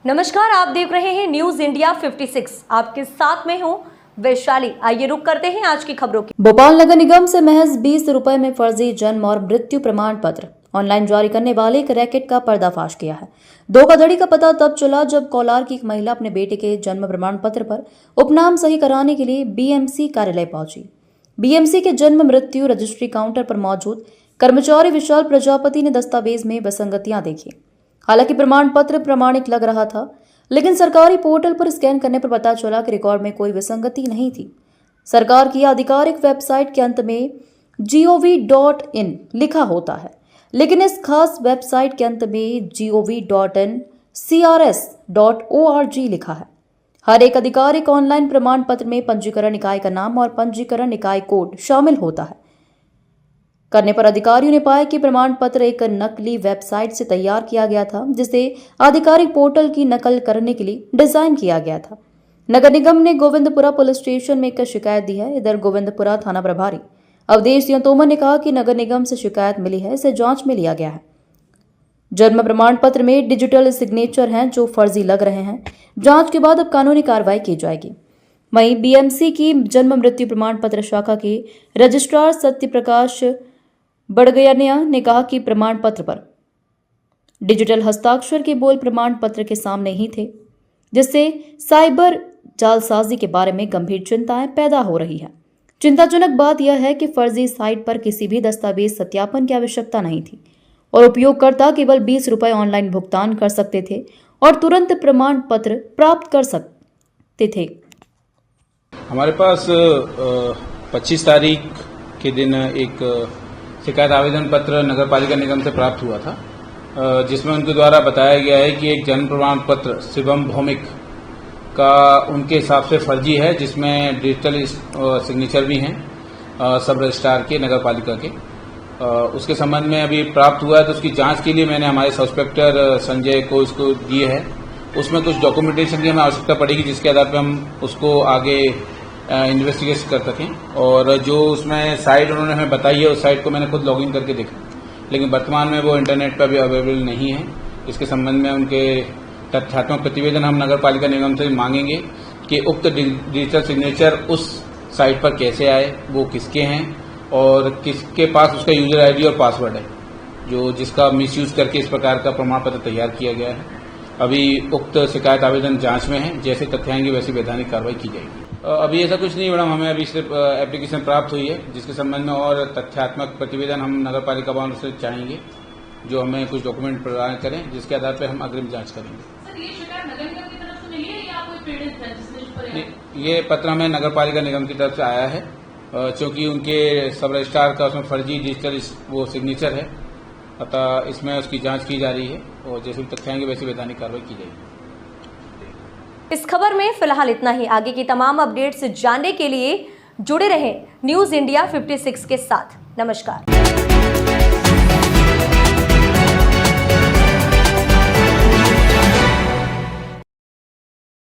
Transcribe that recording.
नमस्कार, आप देख रहे हैं न्यूज इंडिया 56। आपके साथ में हूं वैशाली। आइए रुक करते हैं आज की खबरों की। भोपाल नगर निगम से महज 20 रुपए में फर्जी जन्म और मृत्यु प्रमाण पत्र ऑनलाइन जारी करने वाले एक रैकेट का पर्दाफाश किया है। धोखाधड़ी का पता तब चला जब कोलार की एक महिला अपने बेटे के जन्म प्रमाण पत्र पर उपनाम सही कराने के लिए बीएमसी कार्यालय पहुंची। बीएमसी के जन्म मृत्यु रजिस्ट्री काउंटर पर मौजूद कर्मचारी विशाल प्रजापति ने दस्तावेज में विसंगतियां देखी। हालांकि प्रमाण पत्र प्रमाणिक लग रहा था, लेकिन सरकारी पोर्टल पर स्कैन करने पर पता चला कि रिकॉर्ड में कोई विसंगति नहीं थी। सरकार की आधिकारिक वेबसाइट के अंत में gov.in लिखा होता है, लेकिन इस खास वेबसाइट के अंत में gov.in crs.org लिखा है। हर एक आधिकारिक ऑनलाइन प्रमाण पत्र में पंजीकरण इकाई का नाम और पंजीकरण इकाई कोड शामिल होता है। करने पर अधिकारियों ने पाया कि प्रमाण पत्र एक नकली वेबसाइट से तैयार किया गया था, जिसे आधिकारिक पोर्टल की नकल करने के लिए डिजाइन किया गया था। नगर निगम ने गोविंदपुरा पुलिस स्टेशन में एक शिकायत दी है। इधर गोविंदपुरा थाना प्रभारी अवधेश सिंह तोमर ने कहा कि नगर निगम से शिकायत मिली है, इसे जांच में लिया गया है। जन्म प्रमाण पत्र में डिजिटल सिग्नेचर हैं जो फर्जी लग रहे हैं। जांच के बाद अब कानूनी कार्रवाई की जाएगी। वहीं बीएमसी की जन्म मृत्यु प्रमाण पत्र शाखा के रजिस्ट्रार सत्य प्रकाश बड़गयनिया ने कहा कि प्रमाण पत्र पर डिजिटल हस्ताक्षर के बोल प्रमाण पत्र के सामने ही थे, जिससे साइबर जालसाजी के बारे में गंभीर चिंताएं पैदा हो रही है। चिंताजनक बात यह है कि फर्जी साइट पर किसी भी दस्तावेज सत्यापन की आवश्यकता नहीं थी और उपयोगकर्ता केवल 20 रुपए ऑनलाइन भुगतान कर सकते थे और तुरंत प्रमाण पत्र प्राप्त कर सकते थे। हमारे पास 25 तारीख के दिन एक शिकायत आवेदन पत्र नगर पालिका निगम से प्राप्त हुआ था, जिसमें उनके द्वारा बताया गया है कि एक जन्म प्रमाण पत्र शिवम भौमिक का उनके हिसाब से फर्जी है, जिसमें डिजिटल सिग्नेचर भी हैं सब रजिस्ट्रार के नगर पालिका के। उसके संबंध में अभी प्राप्त हुआ है, तो उसकी जांच के लिए मैंने हमारे सब इंस्पेक्टर संजय को इसको दिए है। उसमें कुछ डॉक्यूमेंटेशन की हमें आवश्यकता पड़ेगी, जिसके आधार पर हम उसको आगे इन्वेस्टिगेट कर सकें। और जो उसमें साइट उन्होंने हमें बताई है, उस साइट को मैंने खुद लॉगिन करके देखा, लेकिन वर्तमान में वो इंटरनेट पर भी अवेलेबल नहीं है। इसके संबंध में उनके तथ्यात्मक प्रतिवेदन हम नगर पालिका निगम से मांगेंगे कि उक्त डिजिटल सिग्नेचर उस साइट पर कैसे आए, वो किसके हैं और किसके पास उसका यूजर आईडी और पासवर्ड है, जो जिसका मिसयूज करके इस प्रकार का प्रमाण पत्र तैयार किया गया है। अभी उक्त शिकायत आवेदन जांच में है, जैसे तथ्य आएंगे वैसी वैधानिक कार्रवाई की जाएगी। अभी ऐसा कुछ नहीं मैडम, हमें अभी सिर्फ एप्लीकेशन प्राप्त हुई है, जिसके संबंध में और तथ्यात्मक प्रतिवेदन हम नगर पालिका भवन से चाहेंगे, जो हमें कुछ डॉक्यूमेंट प्रदान करें, जिसके आधार पर हम अग्रिम जांच करेंगे। सर, ये शिकायत नगर निगम की तरफ से मिली है या कोई पीड़ित है जिसने इस पर ये पत्र हमें नगर पालिका निगम की तरफ से आया है, क्योंकि उनके सब रजिस्ट्रार का उसमें फर्जी डिजिटल वो सिग्नेचर है, अतः इसमें उसकी जांच की जा रही है और जैसे भी तथ्य आएंगे वैसी वैधानिक कार्रवाई की जाएगी। इस खबर में फिलहाल इतना ही। आगे की तमाम अपडेट्स जानने के लिए जुड़े रहें न्यूज इंडिया 56 के साथ। नमस्कार।